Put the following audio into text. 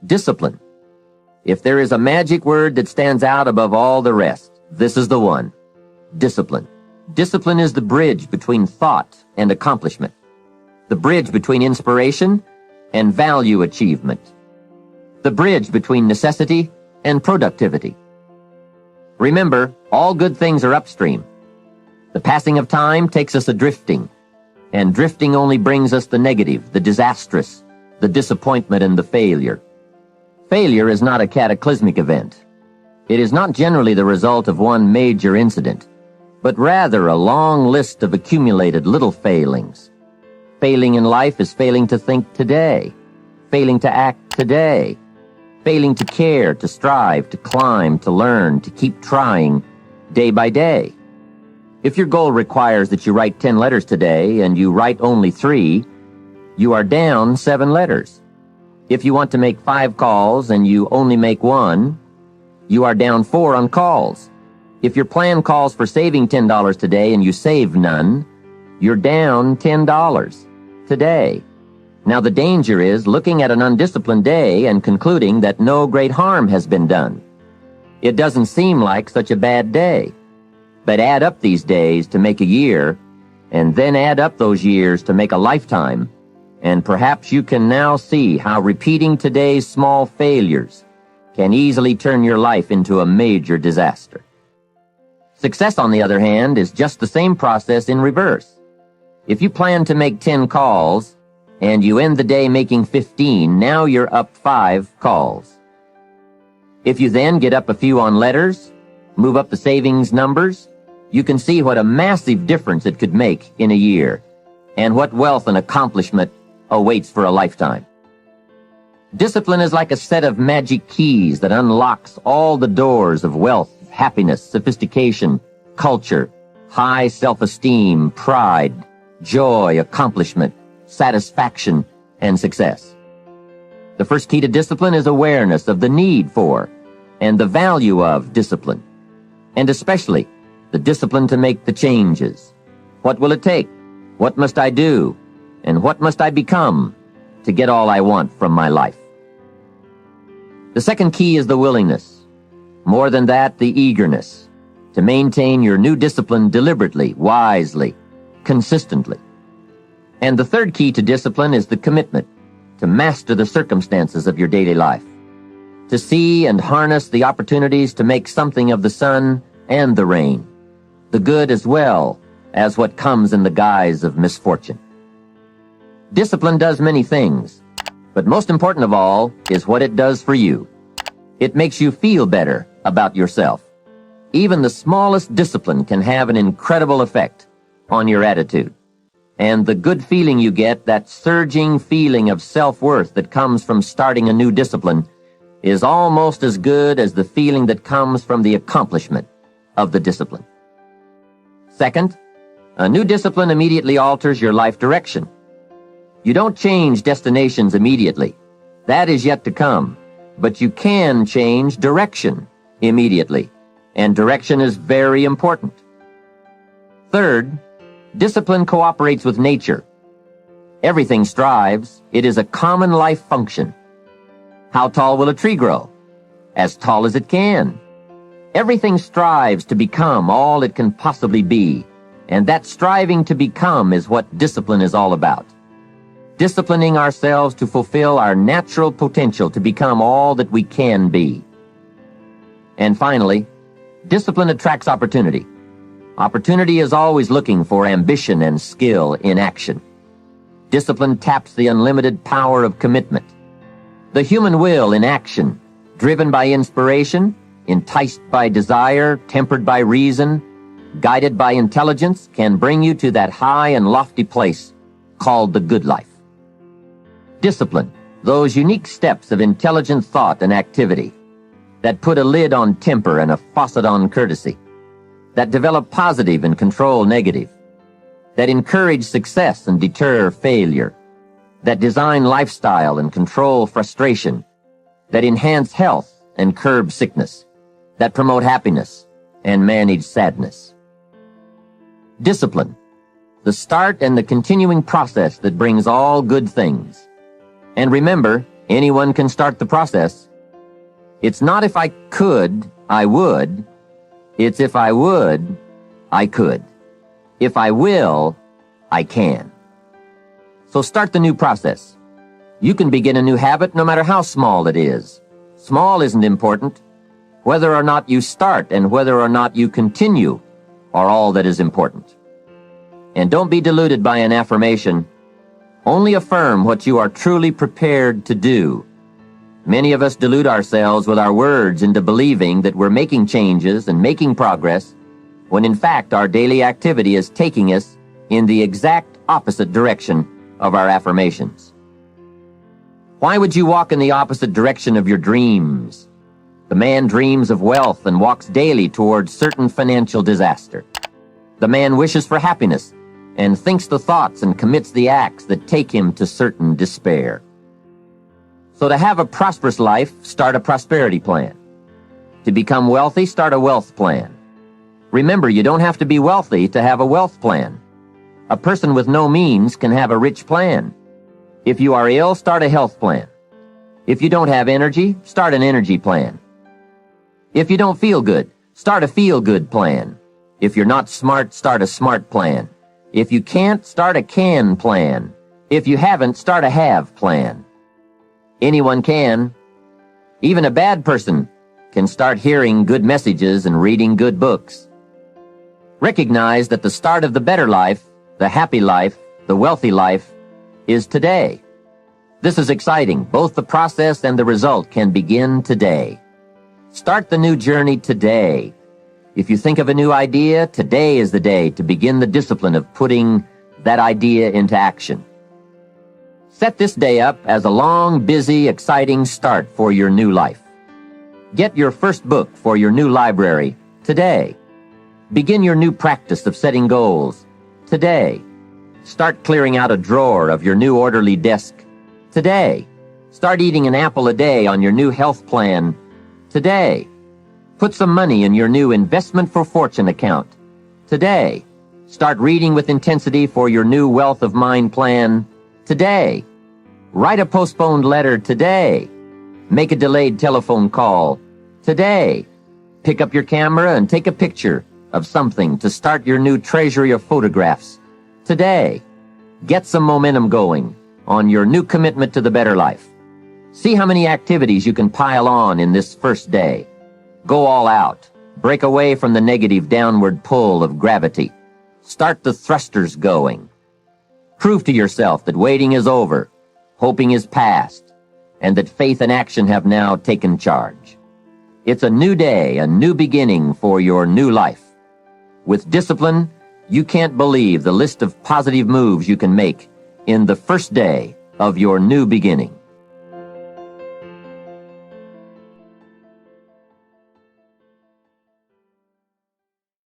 Discipline. If there is a magic word that stands out above all the rest, this is the one. Discipline. Discipline is the bridge between thought and accomplishment. The bridge between inspiration and value achievement. The bridge between necessity and productivity. Remember, all good things are upstream. The passing of time takes us adrifting, and drifting only brings us the negative, the disastrous, the disappointment, and the failure. Failure is not a cataclysmic event. It is not generally the result of one major incident, but rather a long list of accumulated little failings. Failing in life is failing to think today, failing to act today, failing to care, to strive, to climb, to learn, to keep trying, day by day. If your goal requires that you write 10 letters today and you write only 3, you are down 7 letters. If you want to make 5 calls and you only make 1, you are down 4 on calls. If your plan calls for saving $10 today and you save none, you're down $10 today. Now the danger is looking at an undisciplined day and concluding that no great harm has been done. It doesn't seem like such a bad day. But add up these days to make a year, and then add up those years to make a lifetime, and perhaps you can now see how repeating today's small failures can easily turn your life into a major disaster. Success, on the other hand, is just the same process in reverse. If you plan to make 10 calls, and you end the day making 15, now you're up 5 calls. If you then get up a few on letters, move up the savings numbers, you can see what a massive difference it could make in a year, and what wealth and accomplishment awaits for a lifetime. Discipline is like a set of magic keys that unlocks all the doors of wealth, happiness, sophistication, culture, high self-esteem, pride, joy, accomplishment, satisfaction, and success. The first key to discipline is awareness of the need for and the value of discipline, and especially the discipline to make the changes. What will it take? What must I do? And what must I become to get all I want from my life? The second key is the willingness. More than that, the eagerness to maintain your new discipline deliberately, wisely, consistently. And the third key to discipline is the commitment to master the circumstances of your daily life, to see and harness the opportunities to make something of the sun and the rain, the good as well as what comes in the guise of misfortune. Discipline does many things, but most important of all is what it does for you. It makes you feel better about yourself. Even the smallest discipline can have an incredible effect on your attitude. And the good feeling you get, that surging feeling of self-worth that comes from starting a new discipline, is almost as good as the feeling that comes from the accomplishment of the discipline. Second, a new discipline immediately alters your life direction. You don't change destinations immediately. That is yet to come. But you can change direction immediately. And direction is very important. Third, discipline cooperates with nature. Everything strives. It is a common life function. How tall will a tree grow? As tall as it can. Everything strives to become all it can possibly be, and that striving to become is what discipline is all about. Disciplining ourselves to fulfill our natural potential to become all that we can be. And finally, discipline attracts opportunity. Opportunity is always looking for ambition and skill in action. Discipline taps the unlimited power of commitment. The human will in action, driven by inspiration, enticed by desire, tempered by reason, guided by intelligence, can bring you to that high and lofty place called the good life. Discipline, those unique steps of intelligent thought and activity that put a lid on temper and a faucet on courtesy, that develop positive and control negative, that encourage success and deter failure, that design lifestyle and control frustration, that enhance health and curb sickness, that promote happiness and manage sadness. Discipline, the start and the continuing process that brings all good things. And remember, Anyone can start the process. It's not if I could, I would. It's if I would, I could. If I will, I can. So start the new process. You can begin a new habit no matter how small it is. Small isn't important. Whether or not you start and whether or not you continue are all that is important. And don't be deluded by an affirmation. Only affirm what you are truly prepared to do. Many of us delude ourselves with our words into believing that we're making changes and making progress, when in fact our daily activity is taking us in the exact opposite direction of our affirmations. Why would you walk in the opposite direction of your dreams? The man dreams of wealth and walks daily towards certain financial disaster. The man wishes for happiness and thinks the thoughts and commits the acts that take him to certain despair. So to have a prosperous life, start a prosperity plan. To become wealthy, start a wealth plan. Remember, you don't have to be wealthy to have a wealth plan. A person with no means can have a rich plan. If you are ill, start a health plan. If you don't have energy, start an energy plan. If you don't feel good, start a feel-good plan. If you're not smart, start a smart plan. If you can't, start a can plan. If you haven't, start a have plan. Anyone can. Even a bad person can start hearing good messages and reading good books. Recognize that the start of the better life, the happy life, the wealthy life, is today. This is exciting. Both the process and the result can begin today. Start the new journey today. If you think of a new idea, today is the day to begin the discipline of putting that idea into action. Set this day up as a long, busy, exciting start for your new life. Get your first book for your new library today. Begin your new practice of setting goals today. Start clearing out a drawer of your new orderly desk today. Start eating an apple a day on your new health plan today. Put some money in your new investment for fortune account today. Start reading with intensity for your new wealth of mind plan today. Write a postponed letter today. Make a delayed telephone call today. Pick up your camera and take a picture of something to start your new treasury of photographs today. Get some momentum going on your new commitment to the better life. See how many activities you can pile on in this first day. Go all out. Break away from the negative downward pull of gravity. Start the thrusters going. Prove to yourself that waiting is over, hoping is past, and that faith and action have now taken charge. It's a new day, a new beginning for your new life. With discipline, you can't believe the list of positive moves you can make in the first day of your new beginning.